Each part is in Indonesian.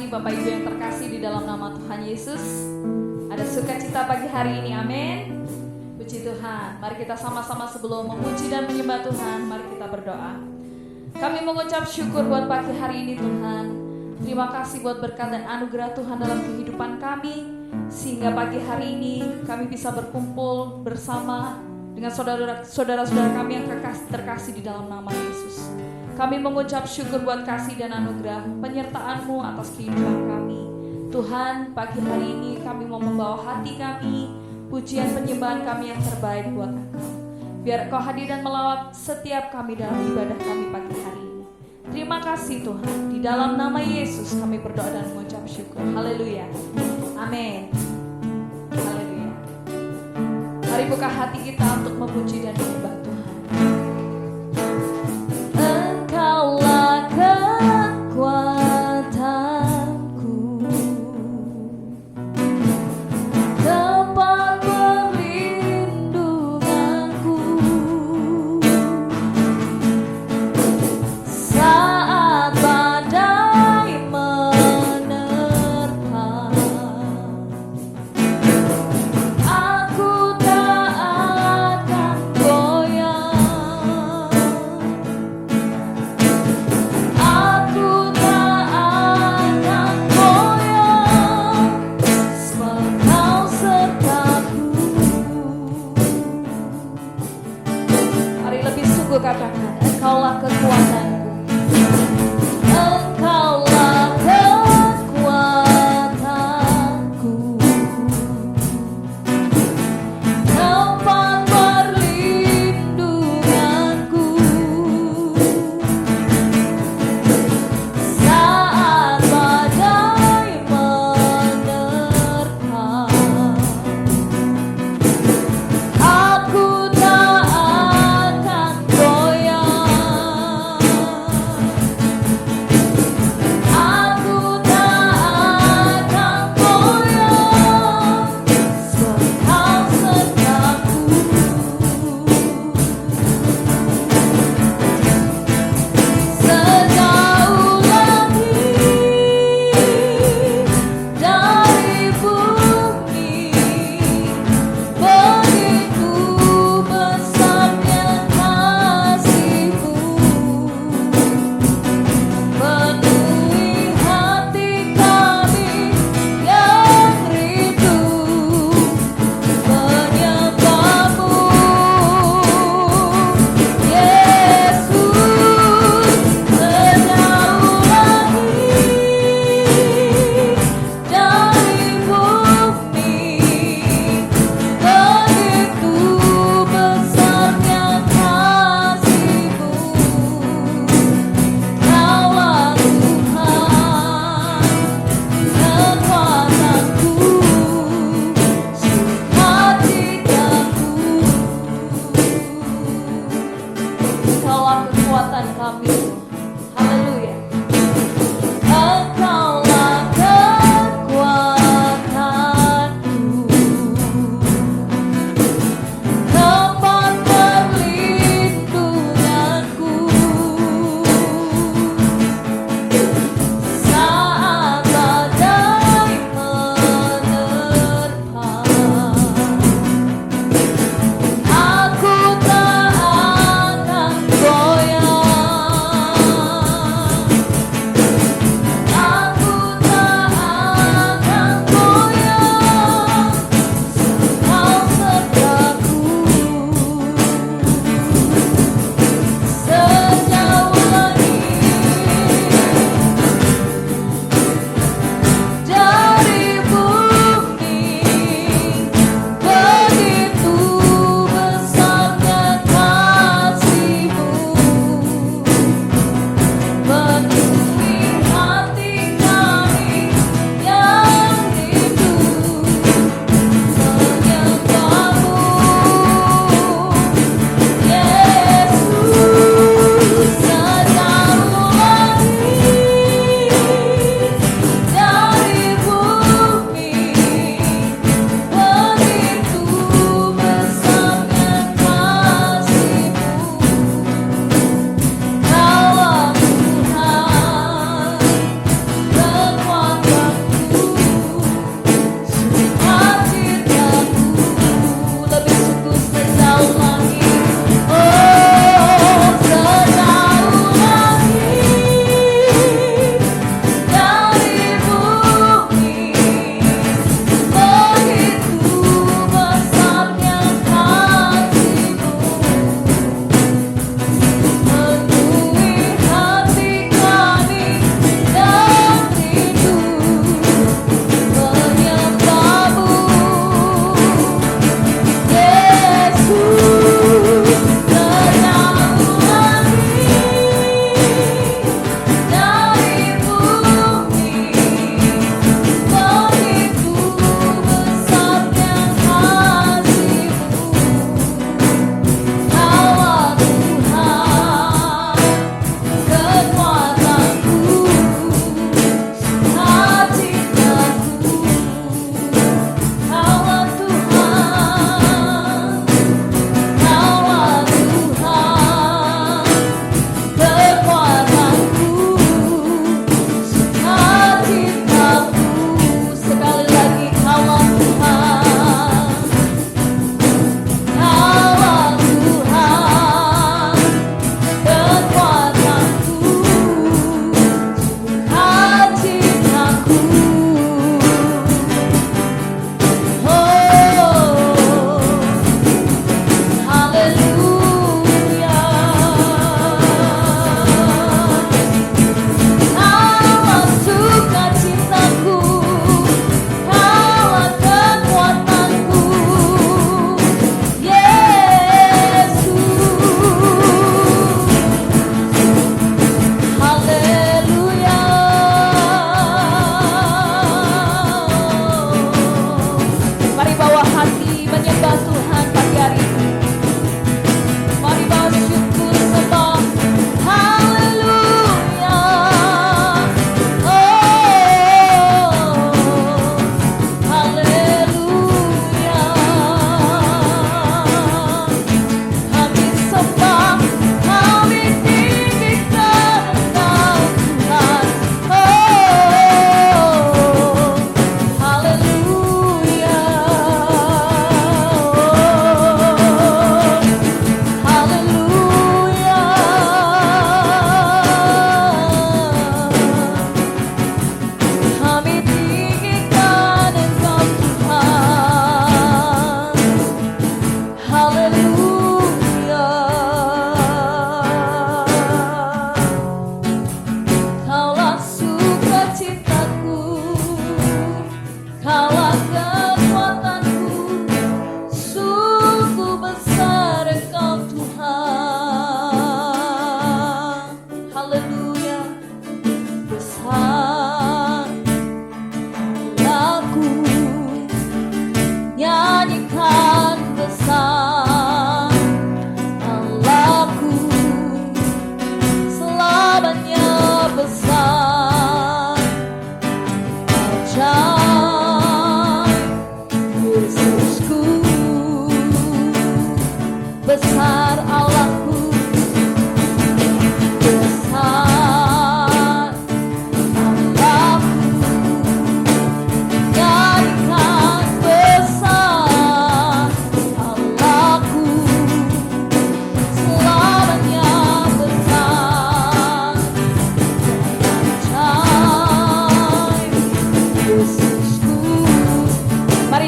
pagi Bapak Ibu yang terkasih di dalam nama Tuhan Yesus. Ada sukacita pagi hari ini, amin. Puji Tuhan. Mari kita sama-sama sebelum memuji dan menyembah Tuhan, mari kita berdoa. Kami mengucap syukur buat pagi hari ini Tuhan. Terima kasih buat berkat dan anugerah Tuhan dalam kehidupan kami, sehingga pagi hari ini kami bisa berkumpul bersama dengan saudara-saudara kami yang terkasih di dalam nama Yesus. Kami mengucap syukur buat kasih dan anugerah penyertaan-Mu atas kehidupan kami. Tuhan, pagi hari ini kami mau membawa hati kami, pujian penyembahan kami yang terbaik buat Engkau. Biar Engkau hadir dan melawat setiap kami dalam ibadah kami pagi hari ini. Terima kasih Tuhan, di dalam nama Yesus kami berdoa dan mengucap syukur. Haleluya. Amin. Haleluya. Mari buka hati kita untuk memuji dan menyembah Tuhan. Engkaulah kekuatanku, tempat perlindunganku, saat badai menerpa. Aku tak akan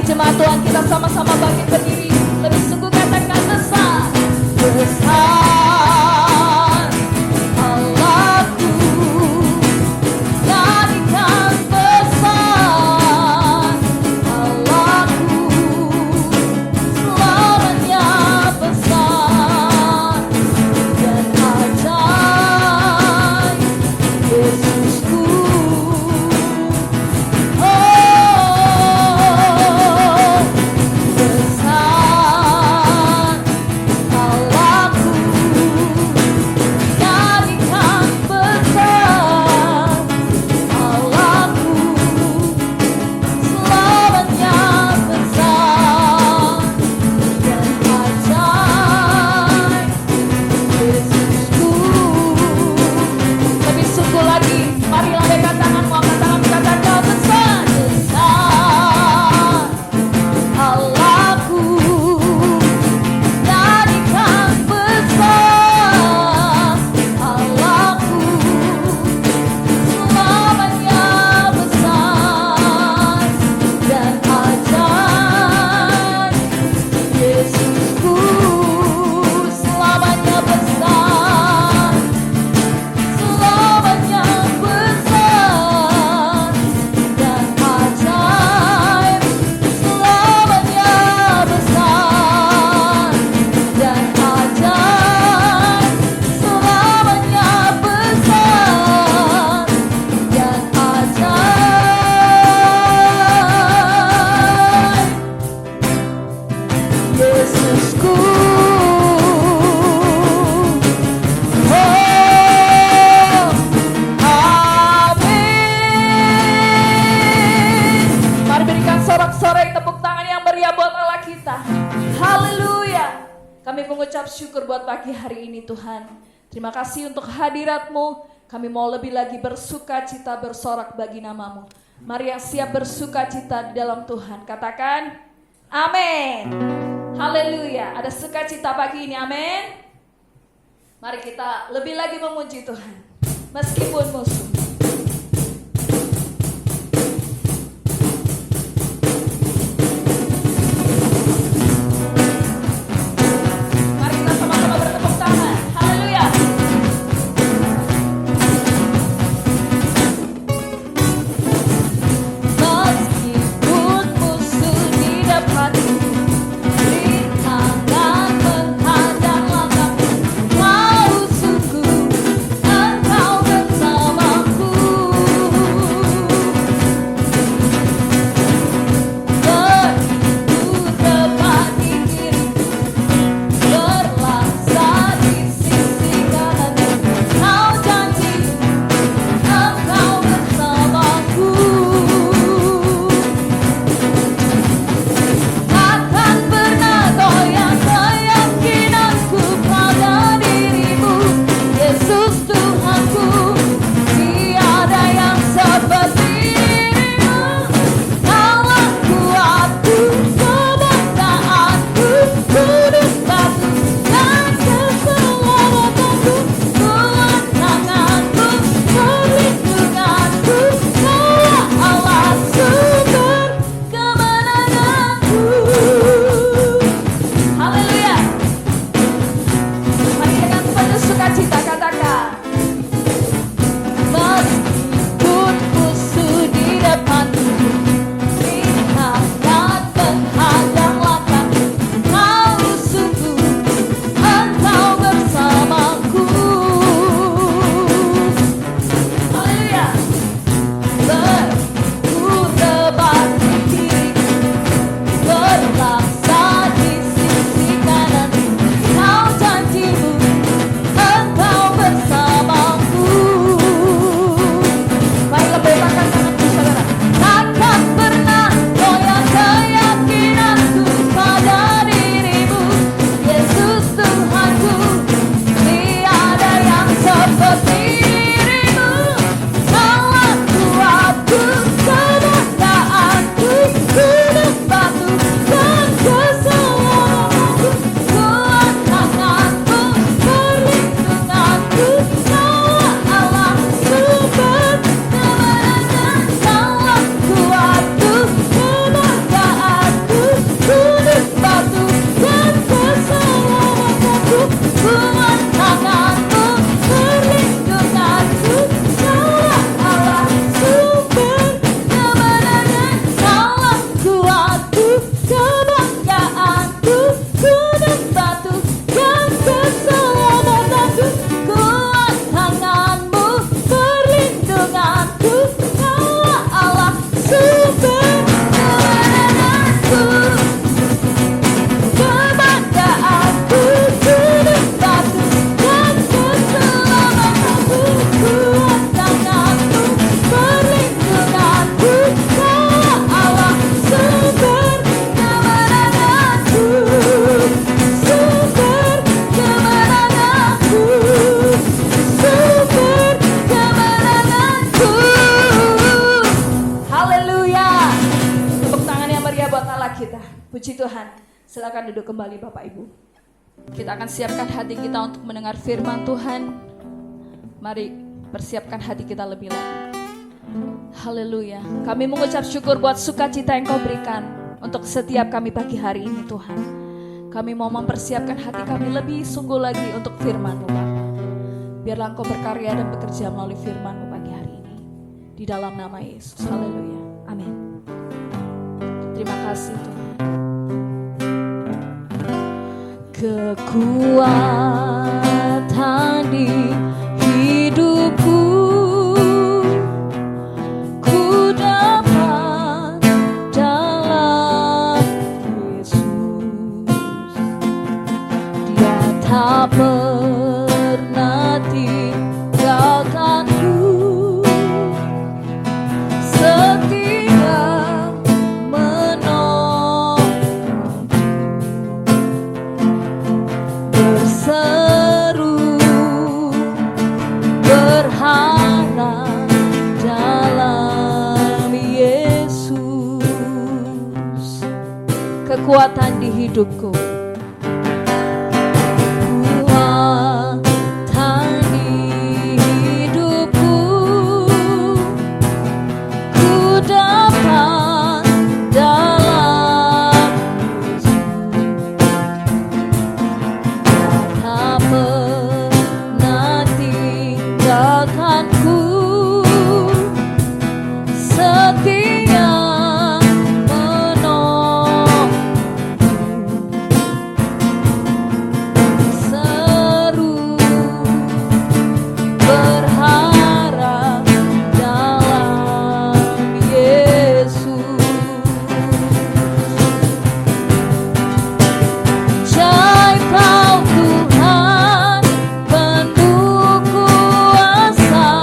jemaat Tuhan kita sama-sama bangkit berdiri. Lebih sungguh katakan besar, besar Allahku, nyanyikan besar Allahku, selamanya besar dan ajaib Yesusku. Syukur buat pagi hari ini Tuhan. Terima kasih untuk hadirat-Mu. Kami mau lebih lagi bersuka cita bersorak bagi nama-Mu. Mari yang siap bersuka cita di dalam Tuhan, katakan amin. Haleluya. Ada sukacita pagi ini, amin. Mari kita lebih lagi memuji Tuhan meskipun musuh. Tuhan Allah kita. Puji Tuhan. Silakan duduk kembali Bapak Ibu. Kita akan siapkan hati kita untuk mendengar firman Tuhan. Mari persiapkan hati kita lebih lagi. Haleluya. Kami mengucap syukur buat sukacita yang Kau berikan untuk setiap kami pagi hari ini Tuhan. Kami mau mempersiapkan hati kami lebih sungguh lagi untuk firman-Mu Bapa. Biarlah Engkau berkarya dan bekerja melalui firman-Mu pagi hari ini. Di dalam nama Yesus. Haleluya. Amin. Terima kasih Tuhan. Kekuatan di hidupku ku dapat dalam Yesus. Dia tak pernah tinggalkanku, setia berseru berharap dalam Yesus. Kekuatan di hidupku, kekuatan di hidupku ku dapat dalam pernah tinggalkanku, setia menolongku, seru berharap dalam Yesus. Ajaib Kau Tuhan, penuh kuasa,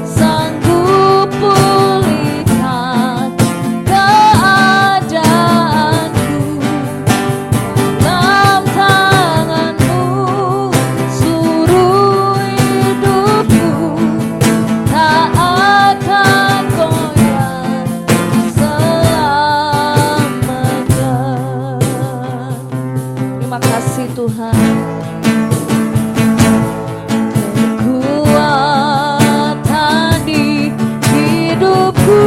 sanggup pulihkan keadaanku. Dalam tangan-Mu seluruh hidupku tak akan goyah selamanya. Terima kasih Tuhan. Kekuatan di hidupku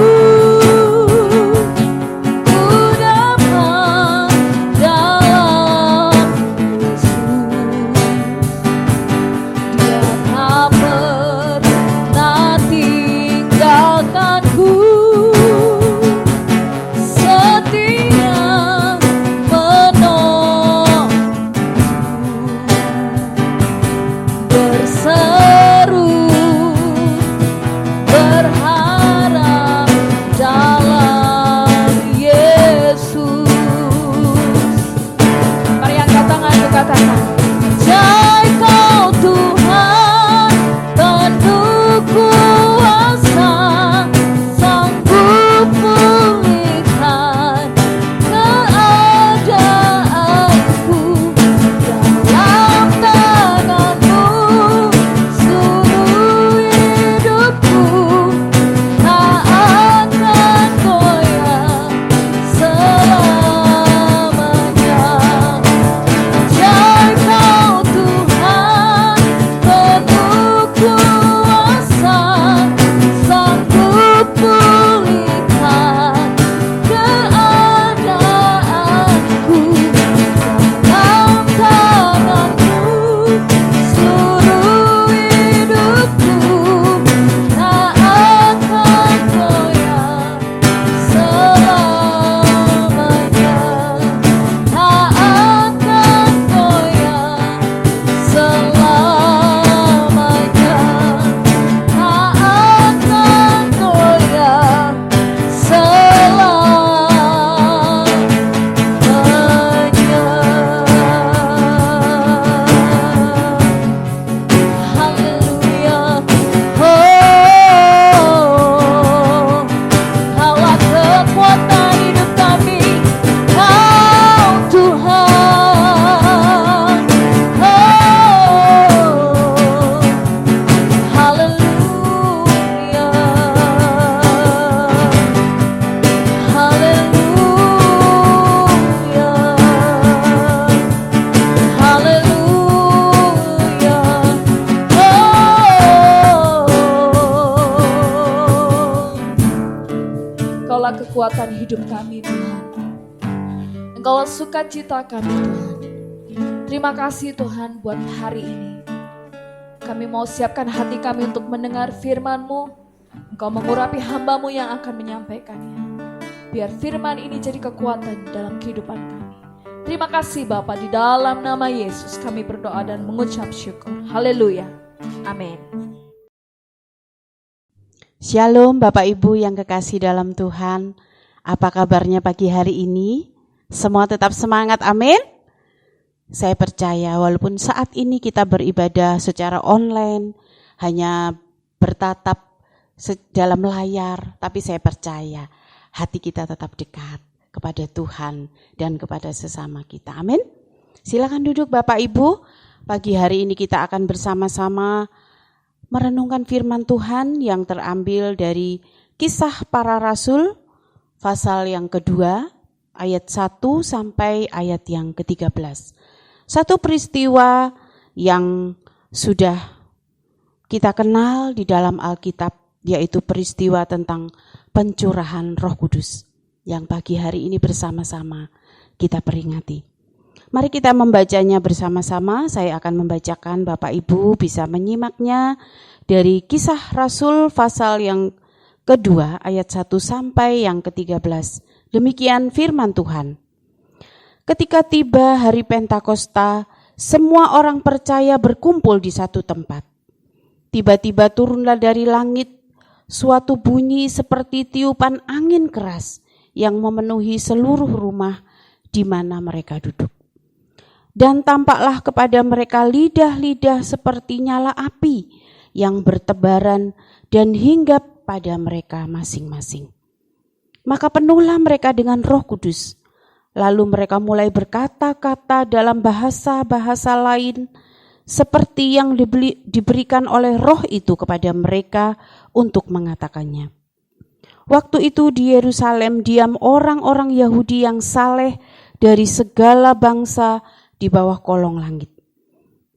ku dapat dalam Yesus. Dia tak pernah tinggalkanku, setia menolongku, kekuatan hidup kami Tuhan. Engkaulah sukacita kami Tuhan. Terima kasih Tuhan buat hari ini. Kami mau siapkan hati kami untuk mendengar firman-Mu. Engkau mengurapi hamba-Mu yang akan menyampaikannya. Biar firman ini jadi kekuatan dalam kehidupan kami. Terima kasih Bapa, di dalam nama Yesus kami berdoa dan mengucap syukur. Haleluya. Amin. Shalom Bapak Ibu yang kekasih dalam Tuhan. Apa kabarnya pagi hari ini? Semua tetap semangat, amin? Saya percaya walaupun saat ini kita beribadah secara online, hanya bertatap dalam layar, tapi saya percaya hati kita tetap dekat kepada Tuhan dan kepada sesama kita, amin? Silakan duduk Bapak Ibu. Pagi hari ini kita akan bersama-sama merenungkan firman Tuhan yang terambil dari Kisah Para Rasul, pasal yang kedua, ayat 1 sampai ayat yang ke-13. Satu peristiwa yang sudah kita kenal di dalam Alkitab, yaitu peristiwa tentang pencurahan Roh Kudus yang pagi hari ini bersama-sama kita peringati. Mari kita membacanya bersama-sama. Saya akan membacakan, Bapak Ibu bisa menyimaknya dari Kisah Rasul pasal yang kedua ayat 1 sampai yang ke-13. Demikian firman Tuhan. Ketika tiba hari Pentakosta, semua orang percaya berkumpul di satu tempat. Tiba-tiba turunlah dari langit suatu bunyi seperti tiupan angin keras yang memenuhi seluruh rumah di mana mereka duduk. Dan tampaklah kepada mereka lidah-lidah seperti nyala api yang bertebaran dan hinggap pada mereka masing-masing. Maka penuhlah mereka dengan Roh Kudus. Lalu mereka mulai berkata-kata dalam bahasa-bahasa lain seperti yang diberikan oleh Roh itu kepada mereka untuk mengatakannya. Waktu itu di Yerusalem diam orang-orang Yahudi yang saleh dari segala bangsa di bawah kolong langit.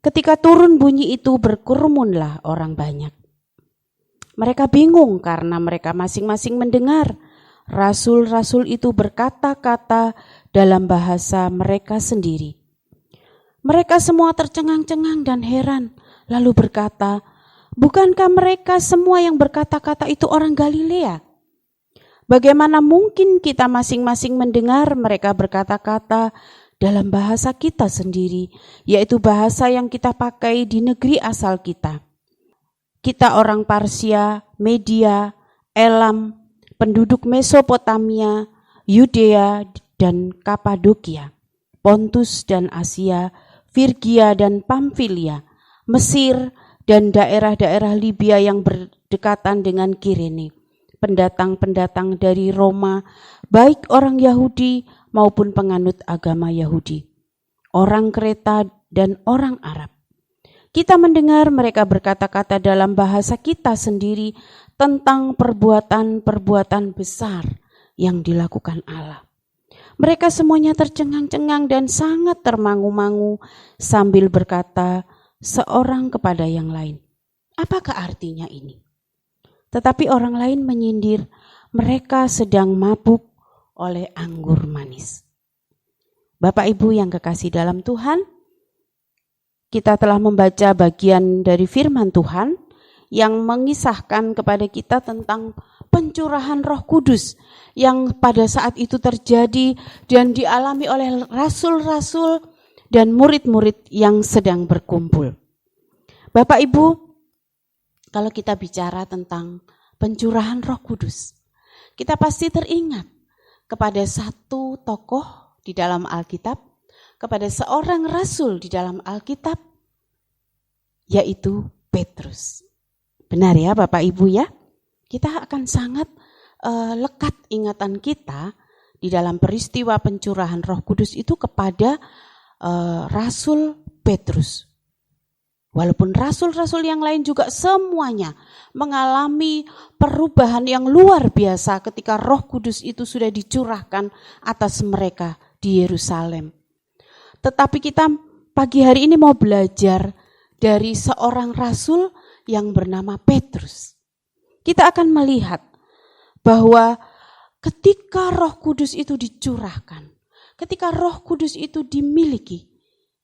Ketika turun bunyi itu berkerumunlah orang banyak. Mereka bingung karena mereka masing-masing mendengar rasul-rasul itu berkata-kata dalam bahasa mereka sendiri. Mereka semua tercengang-cengang dan heran, lalu berkata, "Bukankah mereka semua yang berkata-kata itu orang Galilea? Bagaimana mungkin kita masing-masing mendengar mereka berkata-kata dalam bahasa kita sendiri, yaitu bahasa yang kita pakai di negeri asal kita? Kita orang Parsia, Media, Elam, penduduk Mesopotamia, Yudea dan Kapadokia, Pontus dan Asia, Firgia dan Pamfilia, Mesir dan daerah-daerah Libya yang berdekatan dengan Kirene, pendatang-pendatang dari Roma, baik orang Yahudi maupun penganut agama Yahudi, orang Kreta dan orang Arab. Kita mendengar mereka berkata-kata dalam bahasa kita sendiri tentang perbuatan-perbuatan besar yang dilakukan Allah. Mereka semuanya tercengang-cengang dan sangat termangu-mangu sambil berkata seorang kepada yang lain, "Apakah artinya ini?" Tetapi orang lain menyindir, mereka sedang mabuk oleh anggur manis. Bapak Ibu yang kekasih dalam Tuhan, kita telah membaca bagian dari firman Tuhan yang mengisahkan kepada kita tentang pencurahan Roh Kudus yang pada saat itu terjadi dan dialami oleh rasul-rasul dan murid-murid yang sedang berkumpul. Bapak Ibu, kalau kita bicara tentang pencurahan Roh Kudus, kita pasti teringat kepada satu tokoh di dalam Alkitab, kepada seorang rasul di dalam Alkitab, yaitu Petrus. Benar ya Bapak Ibu ya? Kita akan sangat lekat ingatan kita di dalam peristiwa pencurahan Roh Kudus itu kepada Rasul Petrus. Walaupun rasul-rasul yang lain juga semuanya mengalami perubahan yang luar biasa ketika Roh Kudus itu sudah dicurahkan atas mereka di Yerusalem. Tetapi kita pagi hari ini mau belajar dari seorang rasul yang bernama Petrus. Kita akan melihat bahwa ketika Roh Kudus itu dicurahkan, ketika Roh Kudus itu dimiliki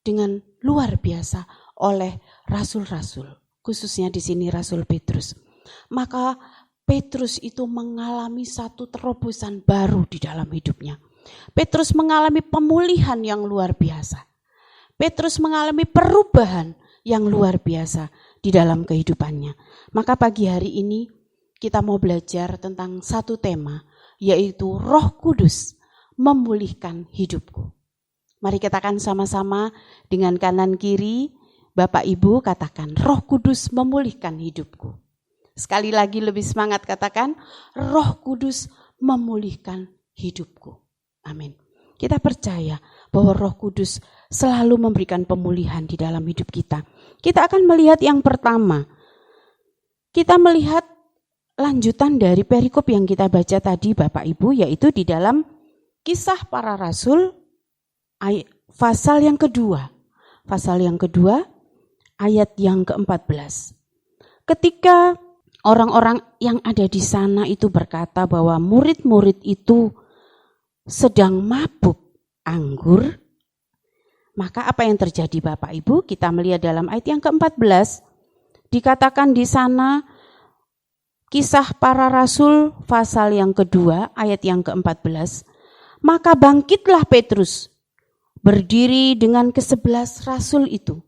dengan luar biasa oleh rasul-rasul, khususnya di sini Rasul Petrus, maka Petrus itu mengalami satu terobosan baru di dalam hidupnya. Petrus mengalami pemulihan yang luar biasa. Petrus mengalami perubahan yang luar biasa di dalam kehidupannya. Maka pagi hari ini kita mau belajar tentang satu tema, yaitu Roh Kudus memulihkan hidupku. Mari katakan sama-sama dengan kanan kiri, Bapak Ibu katakan, Roh Kudus memulihkan hidupku. Sekali lagi lebih semangat katakan, Roh Kudus memulihkan hidupku. Amin. Kita percaya bahwa Roh Kudus selalu memberikan pemulihan di dalam hidup kita. Kita akan melihat yang pertama. Kita melihat lanjutan dari perikop yang kita baca tadi Bapak Ibu, yaitu di dalam Kisah Para Rasul pasal yang kedua. Pasal yang kedua ayat yang ke-14. Ketika orang-orang yang ada di sana itu berkata bahwa murid-murid itu sedang mabuk anggur, maka apa yang terjadi Bapak Ibu? Kita melihat dalam ayat yang ke-14, dikatakan di sana Kisah Para Rasul pasal yang kedua ayat yang ke-14, maka bangkitlah Petrus, berdiri dengan ke-11 rasul itu,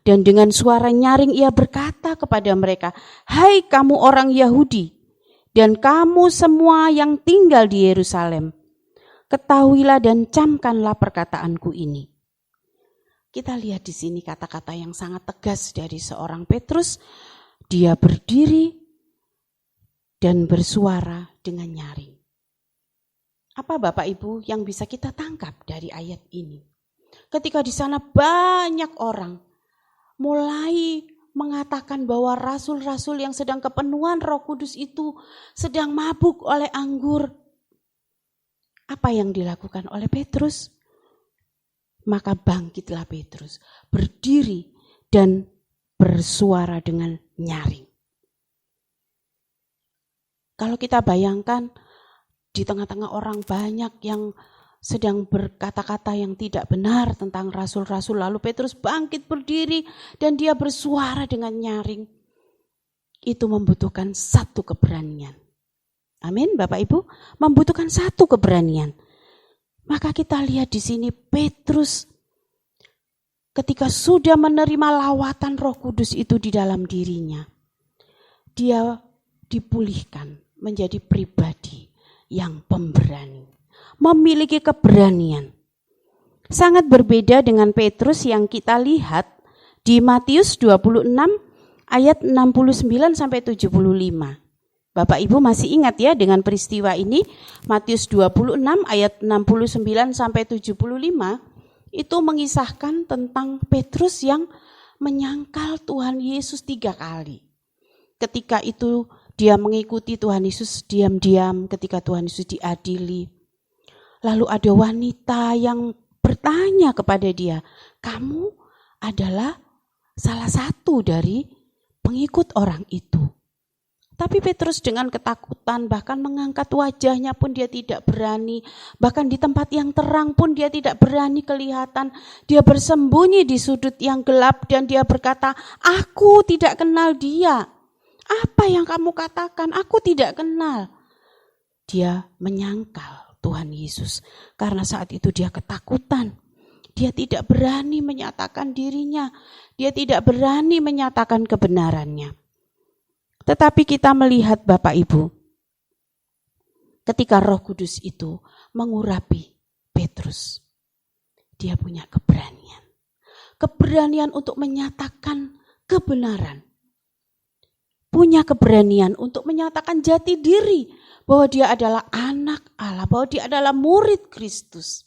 dan dengan suara nyaring ia berkata kepada mereka, "Hai kamu orang Yahudi, dan kamu semua yang tinggal di Yerusalem, ketahuilah dan camkanlah perkataanku ini." Kita lihat di sini kata-kata yang sangat tegas dari seorang Petrus. Dia berdiri dan bersuara dengan nyaring. Apa Bapak Ibu yang bisa kita tangkap dari ayat ini? Ketika di sana banyak orang mulai mengatakan bahwa rasul-rasul yang sedang kepenuhan Roh Kudus itu sedang mabuk oleh anggur. Apa yang dilakukan oleh Petrus? Maka bangkitlah Petrus, berdiri dan bersuara dengan nyaring. Kalau kita bayangkan di tengah-tengah orang banyak yang sedang berkata-kata yang tidak benar tentang rasul-rasul, lalu Petrus bangkit berdiri dan dia bersuara dengan nyaring. Itu membutuhkan satu keberanian. Amin, Bapak Ibu, membutuhkan satu keberanian. Maka kita lihat di sini Petrus ketika sudah menerima lawatan Roh Kudus itu di dalam dirinya, dia dipulihkan menjadi pribadi yang pemberani, memiliki keberanian. Sangat berbeda dengan Petrus yang kita lihat di Matius 26 ayat 69 sampai 75. Bapak Ibu masih ingat ya dengan peristiwa ini, Matius 26 ayat 69 sampai 75 itu mengisahkan tentang Petrus yang menyangkal Tuhan Yesus 3 kali. Ketika itu dia mengikuti Tuhan Yesus diam-diam ketika Tuhan Yesus diadili. Lalu ada wanita yang bertanya kepada dia, "Kamu adalah salah satu dari pengikut orang itu." Tapi Petrus dengan ketakutan, bahkan mengangkat wajahnya pun dia tidak berani. Bahkan di tempat yang terang pun dia tidak berani kelihatan. Dia bersembunyi di sudut yang gelap dan dia berkata, "Aku tidak kenal dia. Apa yang kamu katakan? Aku tidak kenal." Dia menyangkal Tuhan Yesus karena saat itu dia ketakutan. Dia tidak berani menyatakan dirinya. Dia tidak berani menyatakan kebenarannya. Tetapi kita melihat Bapak Ibu, ketika Roh Kudus itu mengurapi Petrus, dia punya keberanian. Keberanian untuk menyatakan kebenaran. Punya keberanian untuk menyatakan jati diri bahwa dia adalah anak Allah, bahwa dia adalah murid Kristus.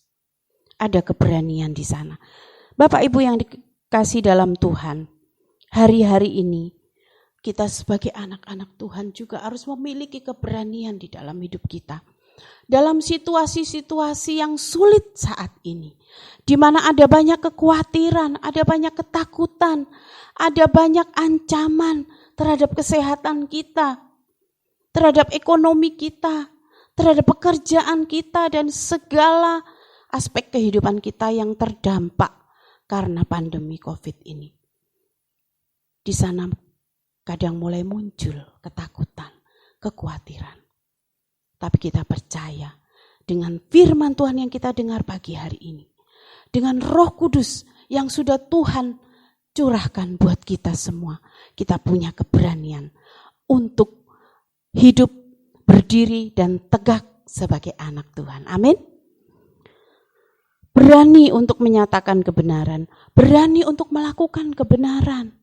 Ada keberanian di sana. Bapak Ibu yang dikasih dalam Tuhan, hari-hari ini kita sebagai anak-anak Tuhan juga harus memiliki keberanian di dalam hidup kita. Dalam situasi-situasi yang sulit saat ini, di mana ada banyak kekhawatiran, ada banyak ketakutan, ada banyak ancaman terhadap kesehatan kita, terhadap ekonomi kita, terhadap pekerjaan kita dan segala aspek kehidupan kita yang terdampak karena pandemi COVID ini. Di sana kadang mulai muncul ketakutan, kekhawatiran. Tapi kita percaya dengan firman Tuhan yang kita dengar pagi hari ini, dengan Roh Kudus yang sudah Tuhan curahkan buat kita semua, kita punya keberanian untuk hidup, berdiri dan tegak sebagai anak Tuhan. Amin. Berani untuk menyatakan kebenaran, berani untuk melakukan kebenaran.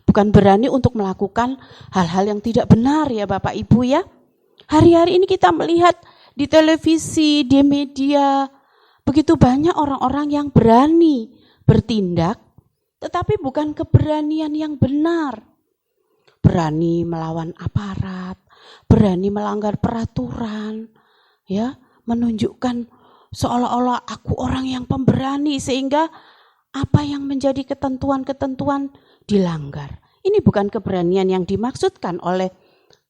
Bukan berani untuk melakukan hal-hal yang tidak benar ya Bapak Ibu ya. Hari-hari ini kita melihat di televisi, di media, begitu banyak orang-orang yang berani bertindak, tetapi bukan keberanian yang benar. Berani melawan aparat, berani melanggar peraturan, ya, menunjukkan seolah-olah aku orang yang pemberani sehingga apa yang menjadi ketentuan-ketentuan dilanggar. Ini bukan keberanian yang dimaksudkan oleh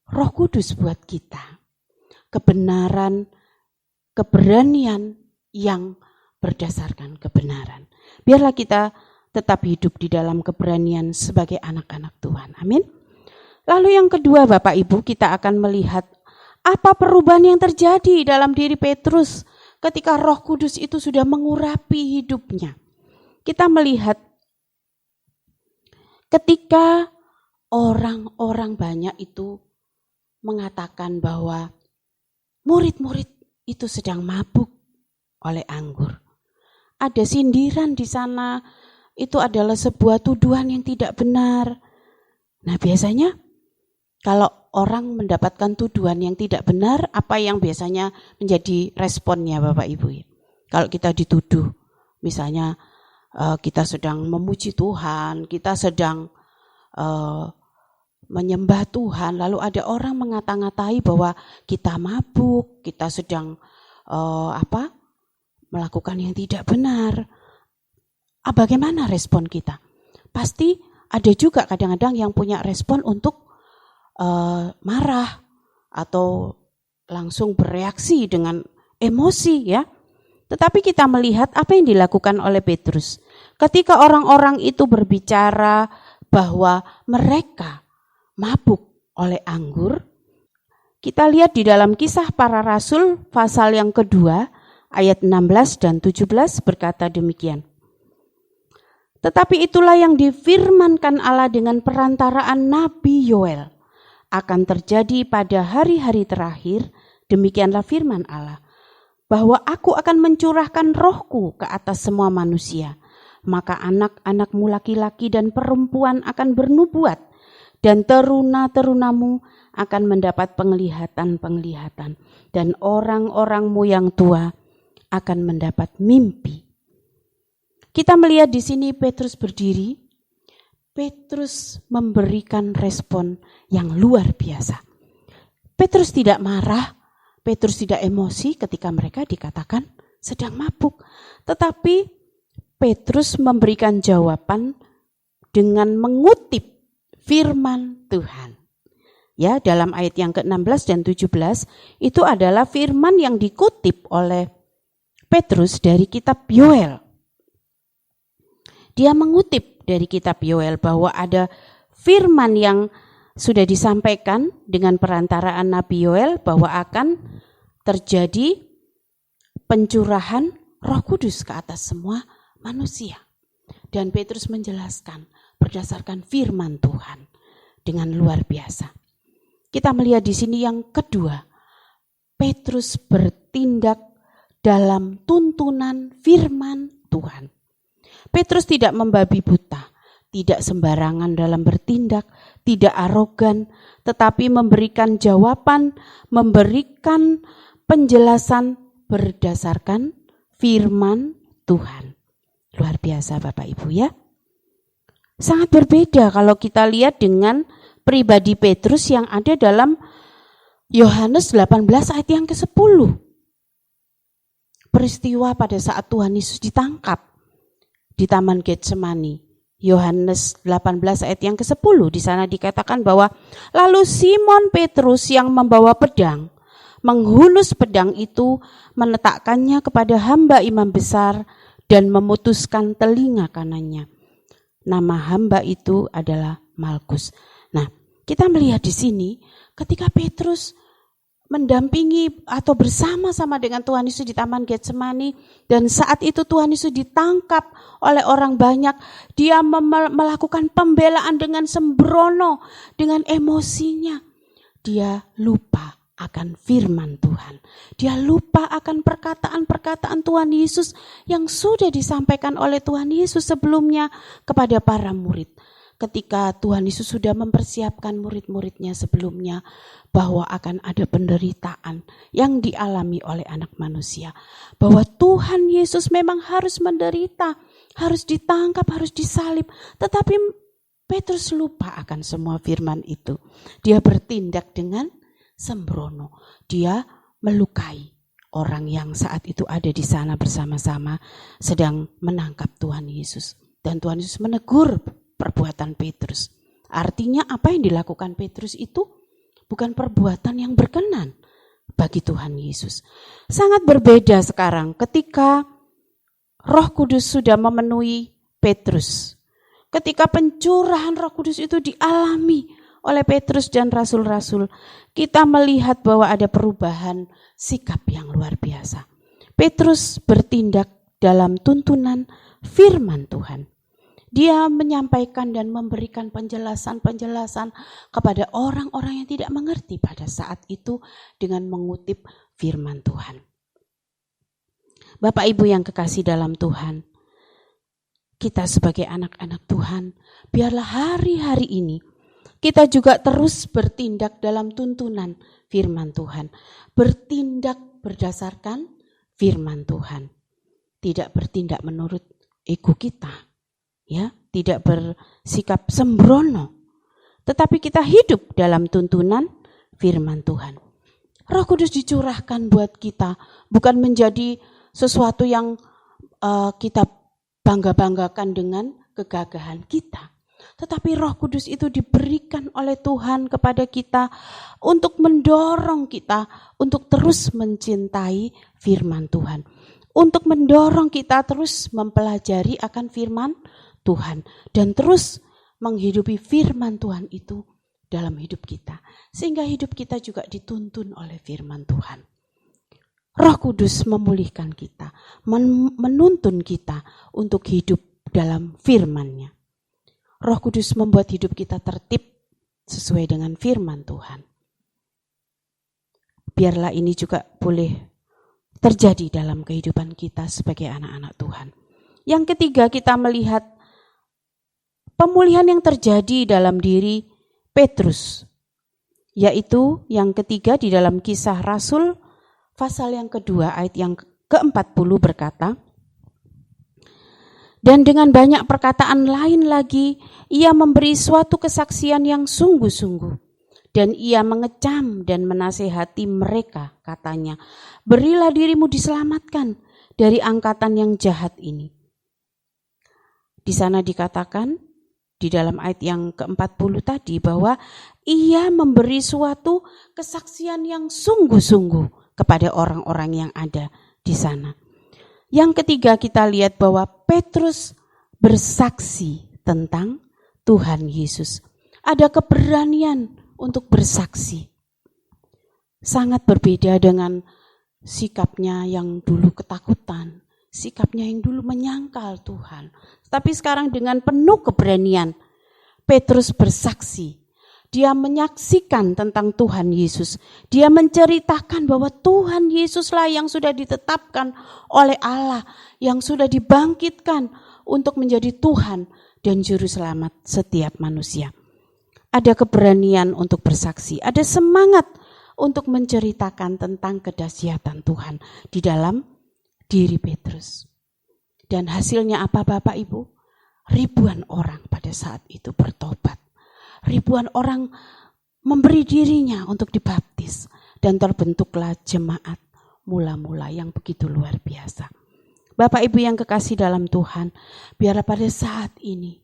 Roh Kudus buat kita. Kebenaran, keberanian yang berdasarkan kebenaran. Biarlah kita tetap hidup di dalam keberanian sebagai anak-anak Tuhan. Amin. Lalu yang kedua Bapak Ibu, kita akan melihat apa perubahan yang terjadi dalam diri Petrus ketika Roh Kudus itu sudah mengurapi hidupnya. Kita melihat ketika orang-orang banyak itu mengatakan bahwa murid-murid itu sedang mabuk oleh anggur. Ada sindiran di sana, itu adalah sebuah tuduhan yang tidak benar. Nah biasanya kalau orang mendapatkan tuduhan yang tidak benar, apa yang biasanya menjadi responnya Bapak Ibu? Kalau kita dituduh, misalnya kita sedang memuji Tuhan, kita sedang menyembah Tuhan, lalu ada orang mengata-ngatai bahwa kita mabuk, kita sedang melakukan yang tidak benar. Bagaimana respon kita? Pasti ada juga kadang-kadang yang punya respon untuk marah atau langsung bereaksi dengan emosi ya. Tetapi kita melihat apa yang dilakukan oleh Petrus. Ketika orang-orang itu berbicara bahwa mereka mabuk oleh anggur, kita lihat di dalam Kisah Para Rasul pasal yang kedua ayat 16 dan 17 berkata demikian. Tetapi itulah yang difirmankan Allah dengan perantaraan Nabi Yoel. Akan terjadi pada hari-hari terakhir, demikianlah firman Allah, bahwa aku akan mencurahkan rohku ke atas semua manusia. Maka anak-anakmu laki-laki dan perempuan akan bernubuat, dan teruna-terunamu akan mendapat penglihatan-penglihatan, dan orang-orangmu yang tua akan mendapat mimpi. Kita melihat di sini Petrus berdiri. Petrus memberikan respon yang luar biasa. Petrus tidak marah, Petrus tidak emosi ketika mereka dikatakan sedang mabuk. Tetapi Petrus memberikan jawaban dengan mengutip firman Tuhan. Ya, dalam ayat yang ke-16 dan 17 itu adalah firman yang dikutip oleh Petrus dari kitab Yoel. Dia mengutip dari kitab Yoel bahwa ada firman yang sudah disampaikan dengan perantaraan Nabi Yoel bahwa akan terjadi pencurahan Roh Kudus ke atas semua manusia. Dan Petrus menjelaskan berdasarkan firman Tuhan dengan luar biasa. Kita melihat di sini yang kedua, Petrus bertindak dalam tuntunan firman Tuhan. Petrus tidak membabi buta, tidak sembarangan dalam bertindak, tidak arogan, tetapi memberikan jawaban, memberikan penjelasan berdasarkan firman Tuhan. Luar biasa Bapak Ibu ya. Sangat berbeda kalau kita lihat dengan pribadi Petrus yang ada dalam Yohanes 18 ayat yang ke-10. Peristiwa pada saat Tuhan Yesus ditangkap di Taman Getsemani. Yohanes 18 ayat yang ke-10 di sana dikatakan bahwa lalu Simon Petrus yang membawa pedang menghunus pedang itu, meletakkannya kepada hamba imam besar dan memutuskan telinga kanannya. Nama hamba itu adalah Malkus. Nah, kita melihat di sini ketika Petrus mendampingi atau bersama-sama dengan Tuhan Yesus di Taman Getsemani, dan saat itu Tuhan Yesus ditangkap oleh orang banyak, dia melakukan pembelaan dengan sembrono, dengan emosinya. Dia lupa akan firman Tuhan. Dia lupa akan perkataan-perkataan Tuhan Yesus yang sudah disampaikan oleh Tuhan Yesus sebelumnya kepada para murid. Ketika Tuhan Yesus sudah mempersiapkan murid-muridnya sebelumnya bahwa akan ada penderitaan yang dialami oleh anak manusia. Bahwa Tuhan Yesus memang harus menderita, harus ditangkap, harus disalib. Tetapi Petrus lupa akan semua firman itu. Dia bertindak dengan sembrono. Dia melukai orang yang saat itu ada di sana bersama-sama sedang menangkap Tuhan Yesus. Dan Tuhan Yesus menegur perbuatan Petrus. Artinya apa yang dilakukan Petrus itu bukan perbuatan yang berkenan bagi Tuhan Yesus. Sangat berbeda sekarang ketika Roh Kudus sudah memenuhi Petrus. Ketika pencurahan Roh Kudus itu dialami oleh Petrus dan rasul-rasul, kita melihat bahwa ada perubahan sikap yang luar biasa. Petrus bertindak dalam tuntunan firman Tuhan. Dia menyampaikan dan memberikan penjelasan-penjelasan kepada orang-orang yang tidak mengerti pada saat itu dengan mengutip firman Tuhan. Bapak Ibu yang kekasih dalam Tuhan, kita sebagai anak-anak Tuhan, biarlah hari-hari ini kita juga terus bertindak dalam tuntunan firman Tuhan. Bertindak berdasarkan firman Tuhan. Tidak bertindak menurut ego kita. Ya, tidak bersikap sembrono. Tetapi kita hidup dalam tuntunan firman Tuhan. Roh Kudus dicurahkan buat kita. Bukan menjadi sesuatu yang kita bangga-banggakan dengan kegagahan kita. Tetapi Roh Kudus itu diberikan oleh Tuhan kepada kita untuk mendorong kita untuk terus mencintai firman Tuhan. Untuk mendorong kita terus mempelajari akan firman Tuhan. Dan terus menghidupi firman Tuhan itu dalam hidup kita. Sehingga hidup kita juga dituntun oleh firman Tuhan. Roh Kudus memulihkan kita, menuntun kita untuk hidup dalam firman-Nya. Roh Kudus membuat hidup kita tertib sesuai dengan firman Tuhan. Biarlah ini juga boleh terjadi dalam kehidupan kita sebagai anak-anak Tuhan. Yang ketiga, kita melihat pemulihan yang terjadi dalam diri Petrus. Yaitu yang ketiga di dalam Kisah Rasul pasal yang kedua ayat yang ke-40 berkata, dan dengan banyak perkataan lain lagi, ia memberi suatu kesaksian yang sungguh-sungguh. Dan ia mengecam dan menasehati mereka, katanya, berilah dirimu diselamatkan dari angkatan yang jahat ini. Di sana dikatakan, di dalam ayat yang ke-40 tadi, bahwa ia memberi suatu kesaksian yang sungguh-sungguh kepada orang-orang yang ada di sana. Yang ketiga, kita lihat bahwa Petrus bersaksi tentang Tuhan Yesus. Ada keberanian untuk bersaksi. Sangat berbeda dengan sikapnya yang dulu ketakutan, sikapnya yang dulu menyangkal Tuhan. Tapi sekarang dengan penuh keberanian, Petrus bersaksi. Dia menyaksikan tentang Tuhan Yesus. Dia menceritakan bahwa Tuhan Yesuslah yang sudah ditetapkan oleh Allah, yang sudah dibangkitkan untuk menjadi Tuhan dan Juru Selamat setiap manusia. Ada keberanian untuk bersaksi, ada semangat untuk menceritakan tentang kedahsyatan Tuhan di dalam diri Petrus. Dan hasilnya apa Bapak Ibu? Ribuan orang pada saat itu bertobat. Ribuan orang memberi dirinya untuk dibaptis. Dan terbentuklah jemaat mula-mula yang begitu luar biasa. Bapak Ibu yang kekasih dalam Tuhan, biarlah pada saat ini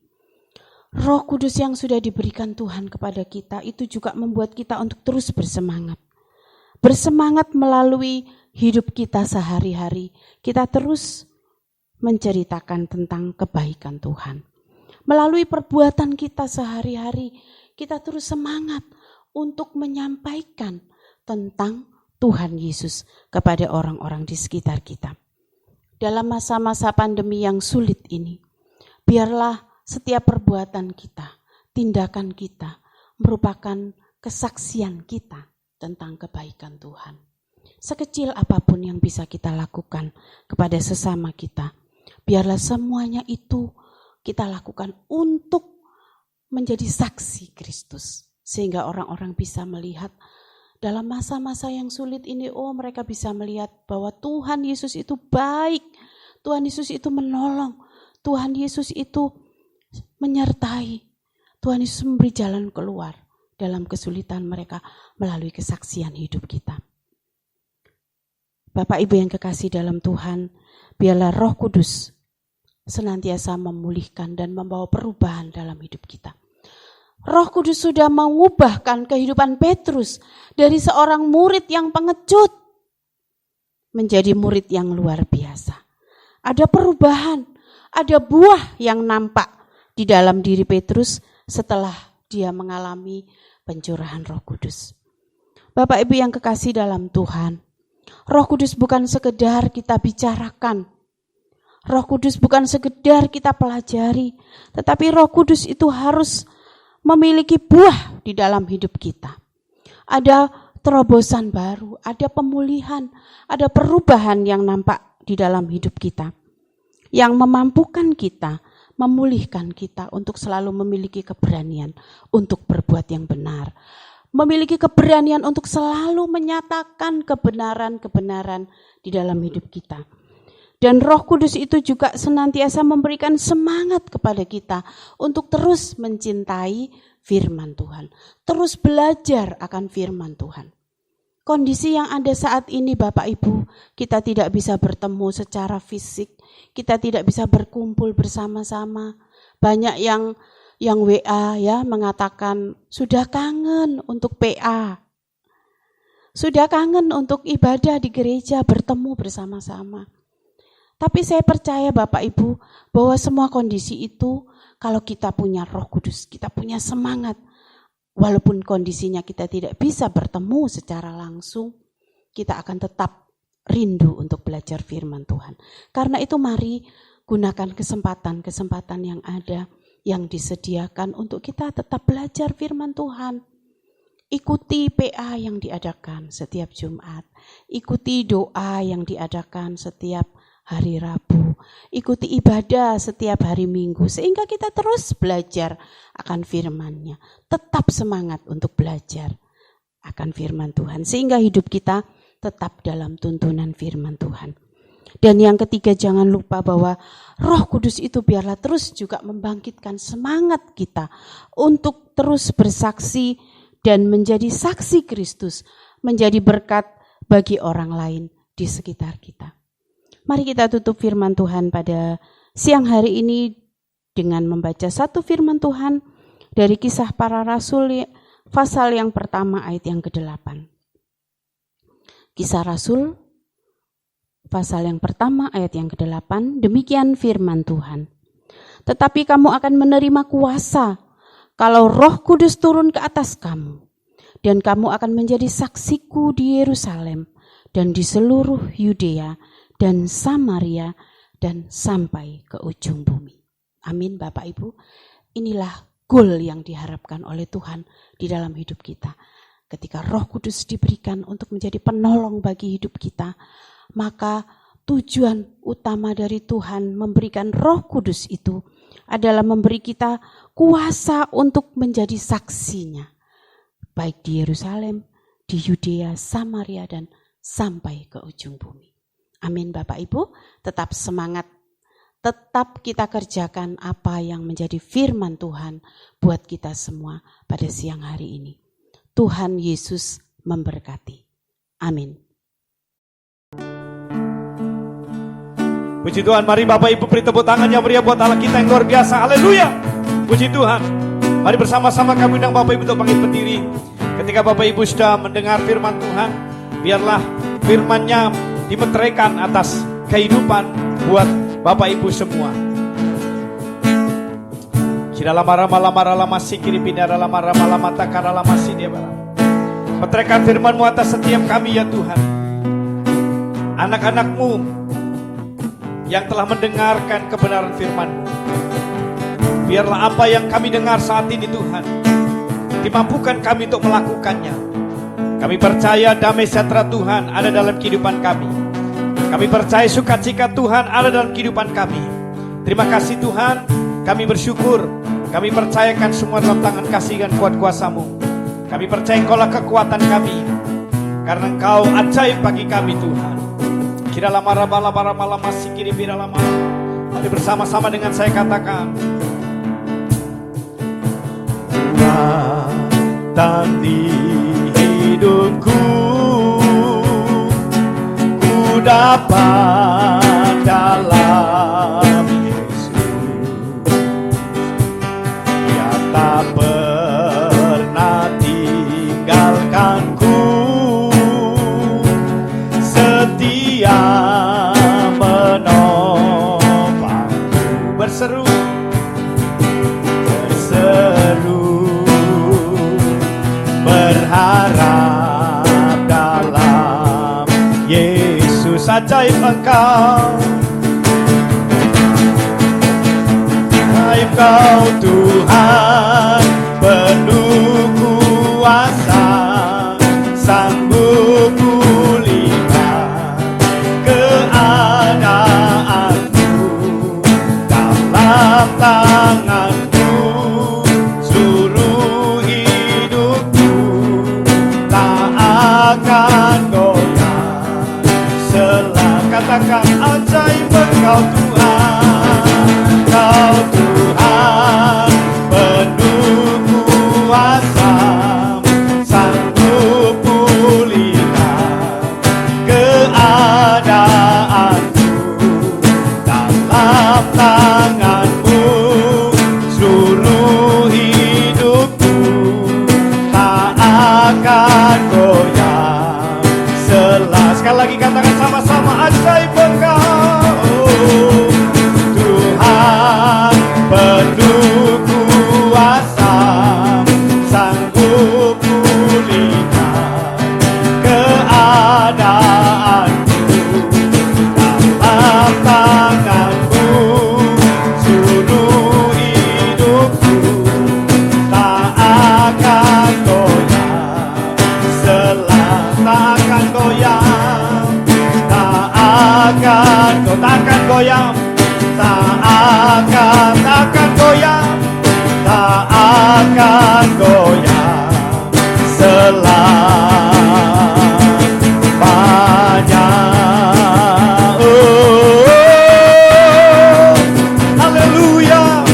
Roh Kudus yang sudah diberikan Tuhan kepada kita itu juga membuat kita untuk terus bersemangat. bersemangat melalui hidup kita sehari-hari. Kita terus menceritakan tentang kebaikan Tuhan. Melalui perbuatan kita sehari-hari, kita terus semangat untuk menyampaikan tentang Tuhan Yesus kepada orang-orang di sekitar kita. Dalam masa-masa pandemi yang sulit ini, biarlah setiap perbuatan kita, tindakan kita merupakan kesaksian kita tentang kebaikan Tuhan. Sekecil apapun yang bisa kita lakukan kepada sesama kita, biarlah semuanya itu kita lakukan untuk menjadi saksi Kristus. Sehingga orang-orang bisa melihat dalam masa-masa yang sulit ini, mereka bisa melihat bahwa Tuhan Yesus itu baik, Tuhan Yesus itu menolong, Tuhan Yesus itu menyertai, Tuhan Yesus memberi jalan keluar dalam kesulitan mereka melalui kesaksian hidup kita. Bapak Ibu yang kekasih dalam Tuhan, biarlah Roh Kudus senantiasa memulihkan dan membawa perubahan dalam hidup kita. Roh Kudus sudah mengubahkan kehidupan Petrus dari seorang murid yang pengecut menjadi murid yang luar biasa. Ada perubahan, ada buah yang nampak di dalam diri Petrus setelah dia mengalami pencurahan Roh Kudus. Bapak Ibu yang kekasih dalam Tuhan, Roh Kudus bukan sekedar kita bicarakan, Roh Kudus bukan sekedar kita pelajari, tetapi Roh Kudus itu harus memiliki buah di dalam hidup kita. Ada terobosan baru, ada pemulihan, ada perubahan yang nampak di dalam hidup kita, yang memampukan kita, memulihkan kita untuk selalu memiliki keberanian untuk berbuat yang benar, memiliki keberanian untuk selalu menyatakan kebenaran-kebenaran di dalam hidup kita. Dan Roh Kudus itu juga senantiasa memberikan semangat kepada kita untuk terus mencintai firman Tuhan, terus belajar akan firman Tuhan. Kondisi yang ada saat ini Bapak Ibu, kita tidak bisa bertemu secara fisik, kita tidak bisa berkumpul bersama-sama. Banyak yang WA ya mengatakan sudah kangen untuk PA, sudah kangen untuk ibadah di gereja, bertemu bersama-sama. Tapi saya percaya Bapak Ibu bahwa semua kondisi itu kalau kita punya Roh Kudus, kita punya semangat. Walaupun kondisinya kita tidak bisa bertemu secara langsung, kita akan tetap rindu untuk belajar firman Tuhan. Karena itu mari gunakan kesempatan-kesempatan yang ada, yang disediakan untuk kita tetap belajar firman Tuhan. Ikuti PA yang diadakan setiap Jumat, ikuti doa yang diadakan setiap hari Rabu, ikuti ibadah setiap hari Minggu, sehingga kita terus belajar akan firman-Nya. Tetap semangat untuk belajar akan firman Tuhan, sehingga hidup kita tetap dalam tuntunan firman Tuhan. Dan yang ketiga, jangan lupa bahwa Roh Kudus itu biarlah terus juga membangkitkan semangat kita untuk terus bersaksi dan menjadi saksi Kristus, menjadi berkat bagi orang lain di sekitar kita. Mari kita tutup firman Tuhan pada siang hari ini dengan membaca satu firman Tuhan dari Kisah Para Rasul pasal yang pertama ayat yang ke-8. Kisah Rasul pasal yang pertama ayat yang ke-8, demikian firman Tuhan. Tetapi kamu akan menerima kuasa kalau Roh Kudus turun ke atas kamu, dan kamu akan menjadi saksiku di Yerusalem dan di seluruh Yudea dan Samaria dan sampai ke ujung bumi. Amin Bapak Ibu. Inilah goal yang diharapkan oleh Tuhan di dalam hidup kita. Ketika Roh Kudus diberikan untuk menjadi penolong bagi hidup kita, maka tujuan utama dari Tuhan memberikan Roh Kudus itu adalah memberi kita kuasa untuk menjadi saksinya, baik di Yerusalem, di Yudea, Samaria, dan sampai ke ujung bumi. Amin Bapak Ibu, tetap semangat, tetap kita kerjakan apa yang menjadi firman Tuhan buat kita semua pada siang hari ini. Tuhan Yesus memberkati. Amin. Puji Tuhan, mari Bapak Ibu beri tepuk tangan yang meriah buat Allah kita yang luar biasa. Haleluya. Puji Tuhan. Mari bersama-sama kami undang Bapak Ibu untuk bangkit berdiri. Ketika Bapak Ibu sudah mendengar firman Tuhan, Biarlah firman-Nya dimeteraikan atas kehidupan buat Bapak Ibu semua. Meteraikan firman-Mu atas setiap kami ya Tuhan. Anak-anak-Mu yang telah mendengarkan kebenaran firman-Mu, biarlah apa yang kami dengar saat ini Tuhan, dimampukan kami untuk melakukannya. Kami percaya damai sejahtera Tuhan ada dalam kehidupan kami. Kami percaya sukacita Tuhan ada dalam kehidupan kami. Terima kasih Tuhan, kami bersyukur. Kami percayakan semua dalam tangan kasih dan kuat kuasa-Mu. Kami percaya Engkaulah kekuatan kami, karena Engkau ajaib bagi kami Tuhan. Mari bersama-sama dengan saya katakan, Tuhan di hidupku, ku dapat dalam Yesus. Dia tak pernah tinggalkanku, setia menopangku. Berseru berharap dalam Yesus. Ajaib Engkau, ajaib Kau Tuhan, penuh kuasa, sanggup pulihkan keadaanku. Dalam tangan-Mu seluruh hidupku, tak akan goyah selama. Katakan ajaib Engkau Tuhan, Kau Tuhan, penuh kuasa, sanggup pulihkan keadaanku. Dalam tangan-Mu seluruh hidupku, tak akan goyah selama. Sekali lagi katakan sama-sama, ajaib Engkau Tuhan, penuh kuasa, sanggup pulihkan keadaanku. Dalam tangan-Mu seluruh hidupku, tak akan goyah selama. Tak akan goyah, tak akan goyah, tak akan goyah, tak akan goyah selamanya. Haleluya,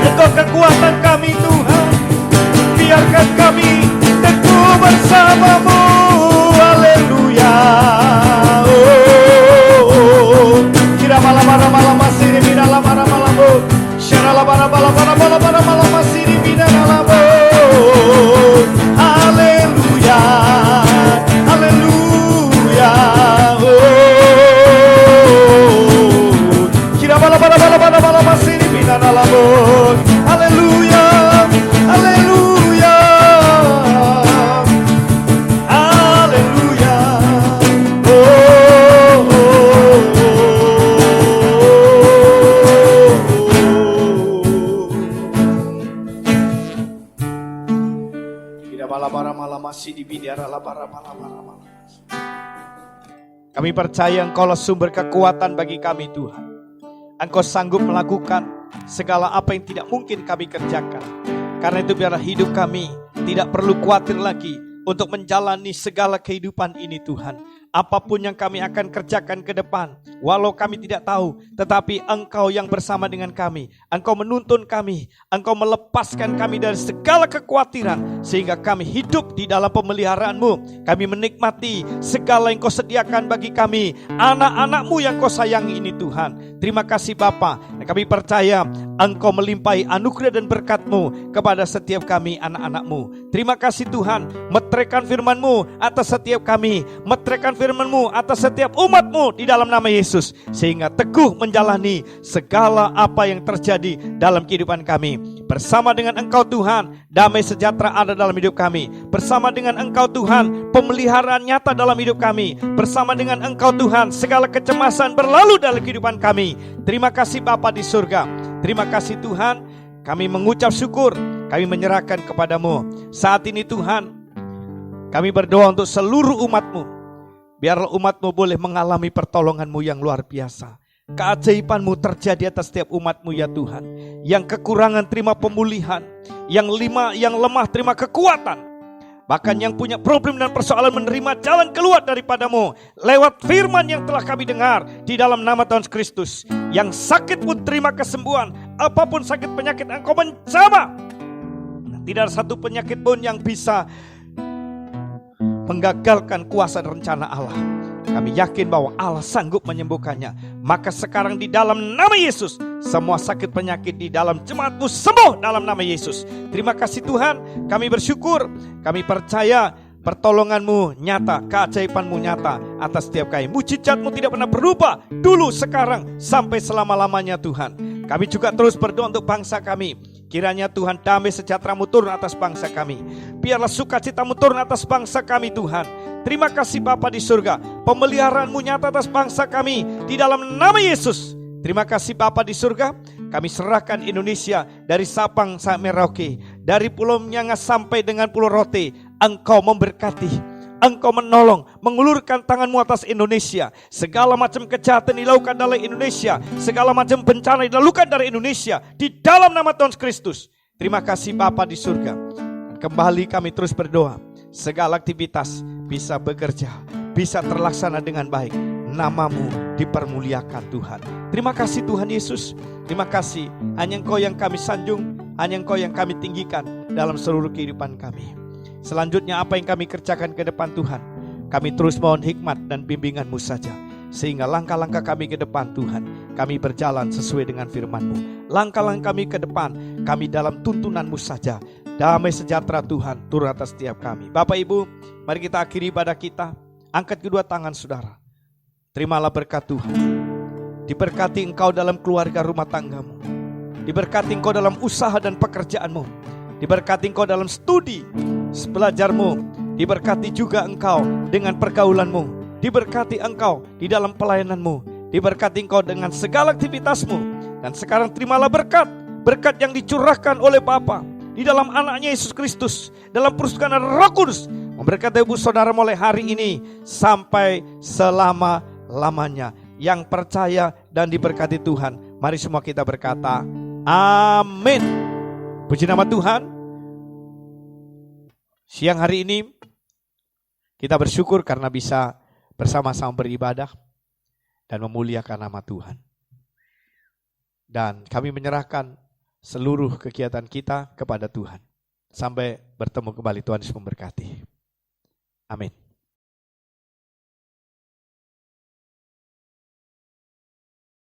Engkau kekuatan kami Tuhan, biarkan kami teguh bersama-Mu. Haleluya. Kira malam masih di dalam malam syarala malam masih di dalam. Haleluya, haleluya. Kira malam masih di dalam. Haleluya, haleluya. Kami percaya Engkaulah sumber kekuatan bagi kami Tuhan. Engkau sanggup melakukan segala apa yang tidak mungkin kami kerjakan. Karena itu biarlah hidup kami tidak perlu khawatir lagi untuk menjalani segala kehidupan ini Tuhan. Apapun yang kami akan kerjakan ke depan, walau kami tidak tahu, tetapi Engkau yang bersama dengan kami. Engkau menuntun kami, Engkau melepaskan kami dari segala kekhawatiran, sehingga kami hidup di dalam pemeliharaan-Mu. Kami menikmati segala yang Kau sediakan bagi kami, anak-anak-Mu yang Kau sayangi ini Tuhan. Terima kasih Bapa. kami percaya Engkau melimpahi anugerah dan berkat-Mu kepada setiap kami anak-anak-Mu. Terima kasih Tuhan, meteraikan firman-Mu atas setiap kami, meteraikan firman-Mu atas setiap umat-Mu di dalam nama Yesus, sehingga teguh menjalani segala apa yang terjadi dalam kehidupan kami. Bersama dengan Engkau Tuhan, damai sejahtera ada dalam hidup kami. Bersama dengan Engkau Tuhan, pemeliharaan nyata dalam hidup kami. Bersama dengan Engkau Tuhan, segala kecemasan berlalu dalam kehidupan kami. Terima kasih Bapa di surga. Terima kasih Tuhan, kami mengucap syukur, kami menyerahkan kepadamu. Saat ini Tuhan, kami berdoa untuk seluruh umat-Mu. Biarlah umat-Mu boleh mengalami pertolongan-Mu yang luar biasa. Keajaiban-Mu terjadi atas setiap umat-Mu ya Tuhan. Yang kekurangan terima pemulihan, yang lemah terima kekuatan. Bahkan yang punya problem dan persoalan menerima jalan keluar daripada-Mu lewat firman yang telah kami dengar di dalam nama Tuhan Kristus. Yang sakit pun terima kesembuhan. Apapun sakit penyakit Engkau menjamah. Tidak ada satu penyakit pun yang bisa menggagalkan kuasa dan rencana Allah. Kami yakin bahwa Allah sanggup menyembuhkannya. Maka sekarang di dalam nama Yesus, semua sakit penyakit di dalam jemaat-Mu sembuh dalam nama Yesus. Terima kasih Tuhan, kami bersyukur, kami percaya pertolongan-Mu nyata, keajaiban-Mu nyata atas setiap kami. Mujizat-Mu tidak pernah berubah, dulu, sekarang, sampai selama-lamanya Tuhan. Kami juga terus berdoa untuk bangsa kami. Kiranya Tuhan damai sejahtera-Mu turun atas bangsa kami. Biarlah sukacita-Mu turun atas bangsa kami Tuhan. Terima kasih Bapa di surga, pemeliharaan-Mu nyata atas bangsa kami di dalam nama Yesus. Terima kasih Bapa di surga, kami serahkan Indonesia dari Sabang sampai Merauke, dari Pulau Miangas sampai dengan Pulau Rote. Engkau memberkati, Engkau menolong, mengulurkan tangan-Mu atas Indonesia. Segala macam kejahatan dilakukan dalam Indonesia, segala macam bencana dilakukan dari Indonesia di dalam nama Tuhan Kristus. Terima kasih Bapa di surga. Kembali kami terus berdoa, segala aktivitas bisa bekerja, bisa terlaksana dengan baik. Nama-Mu dipermuliakan Tuhan. Terima kasih Tuhan Yesus. Terima kasih, hanya Engkau yang kami sanjung, hanya Engkau yang kami tinggikan dalam seluruh kehidupan kami. Selanjutnya apa yang kami kerjakan ke depan Tuhan, kami terus mohon hikmat dan bimbingan-Mu saja. Sehingga langkah-langkah kami ke depan Tuhan, kami berjalan sesuai dengan firman-Mu. Langkah-langkah kami ke depan, kami dalam tuntunan-Mu saja. Damai sejahtera Tuhan turun atas setiap kami. Bapak Ibu, mari kita akhiri ibadah kita. Angkat kedua tangan saudara. Terimalah berkat Tuhan. Diberkati engkau dalam keluarga rumah tanggamu. Diberkati engkau dalam usaha dan pekerjaanmu. Diberkati engkau dalam studi, belajarmu. Diberkati juga engkau dengan pergaulanmu. Diberkati engkau di dalam pelayananmu. Diberkati engkau dengan segala aktivitasmu. Dan sekarang terimalah berkat. Berkat yang dicurahkan oleh Bapa di dalam anaknya Yesus Kristus, dalam perusahaan Roh Kudus, memberkati ibu saudara mulai hari ini sampai selama-lamanya. Yang percaya dan diberkati Tuhan, mari semua kita berkata amin. Puji nama Tuhan. Siang hari ini kita bersyukur karena bisa bersama-sama beribadah dan memuliakan nama Tuhan. Dan kami menyerahkan seluruh kegiatan kita kepada Tuhan. Sampai bertemu kembali, Tuhan Yesus memberkati. Amin.